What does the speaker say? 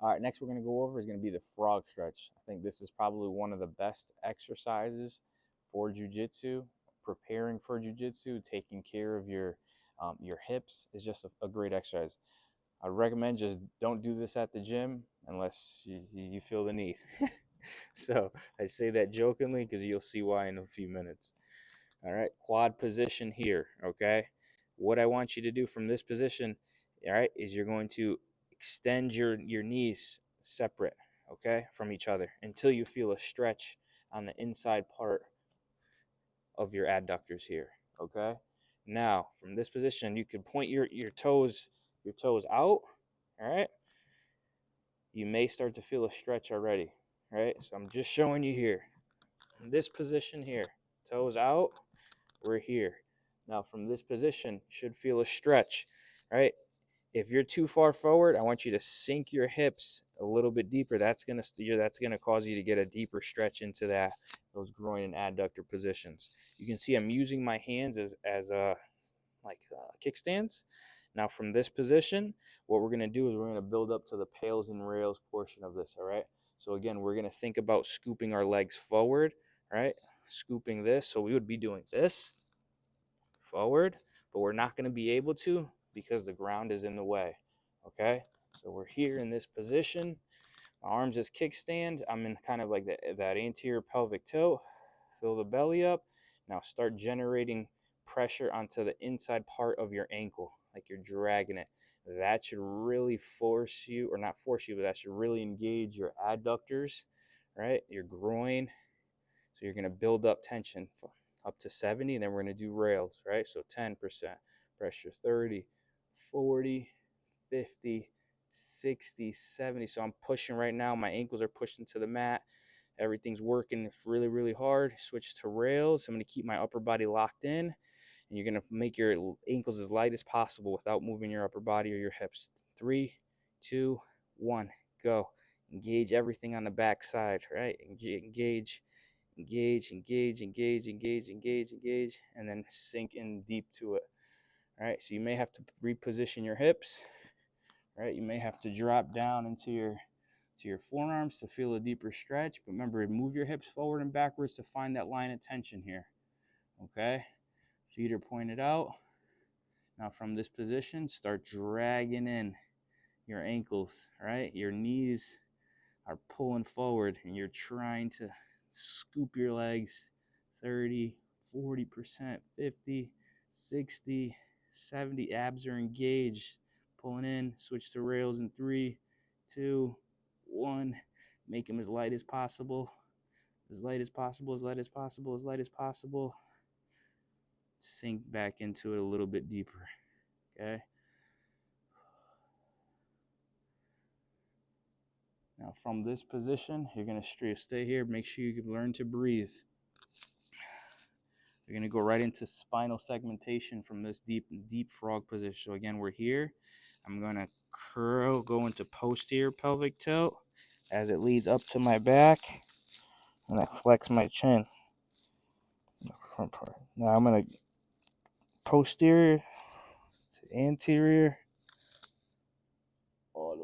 All right, next we're going to go over is going to be the frog stretch. I think this is probably one of the best exercises for jiu-jitsu, preparing for jiu-jitsu, taking care of your hips is just a great exercise. I recommend just don't do this at the gym unless you feel the need. So I say that jokingly because you'll see why in a few minutes. All right, quad position here, okay? What I want you to do from this position, all right, is you're going to extend your knees separate, okay, from each other until you feel a stretch on the inside part of your adductors here, okay? Now, from this position, you can point your toes out, all right? You may start to feel a stretch already, right? So I'm just showing you here. In this position here, toes out, we're here. Now from this position, you should feel a stretch, right? If you're too far forward, I want you to sink your hips a little bit deeper. That's gonna cause you to get a deeper stretch into those groin and adductor positions. You can see I'm using my hands as kickstands. Now from this position, what we're gonna do is we're gonna build up to the pails and rails portion of this. All right. So again, we're gonna think about scooping our legs forward, right? Scooping this. So we would be doing this forward, but we're not going to be able to because the ground is in the way. Okay, so we're here in this position. My arms as kickstand. I'm in kind of like that anterior pelvic tilt. Fill the belly up. Now start generating pressure onto the inside part of your ankle, like you're dragging it. That should really force you, or not force you, but that should really engage your adductors, right? Your groin. So you're going to build up tension up to 70, and then we're going to do rails, right? So 10% pressure, 30, 40, 50, 60, 70. So I'm pushing right now. My ankles are pushing to the mat. Everything's working really, really hard. Switch to rails. I'm going to keep my upper body locked in, and you're going to make your ankles as light as possible without moving your upper body or your hips. 3, 2, 1, go. Engage everything on the back side, right? Engage. Engage, engage, engage, engage, engage, engage, and then sink in deep to it. All right, so you may have to reposition your hips, right? You may have to drop down into your forearms to feel a deeper stretch, but remember, move your hips forward and backwards to find that line of tension here, okay? Feet are pointed out. Now from this position, start dragging in your ankles, right? Your knees are pulling forward, and you're trying to scoop your legs 30, 40%, 50, 60, 70. Abs are engaged. Pulling in, switch to rails in 3, 2, 1. Make them as light as possible. As light as possible, as light as possible, as light as possible. Sink back into it a little bit deeper, okay? Now from this position, you're going to stay here. Make sure you can learn to breathe. You're going to go right into spinal segmentation from this deep frog position. So again, we're here. I'm going to go into posterior pelvic tilt as it leads up to my back. And I flex my chin. The front part. Now I'm going to posterior to anterior all the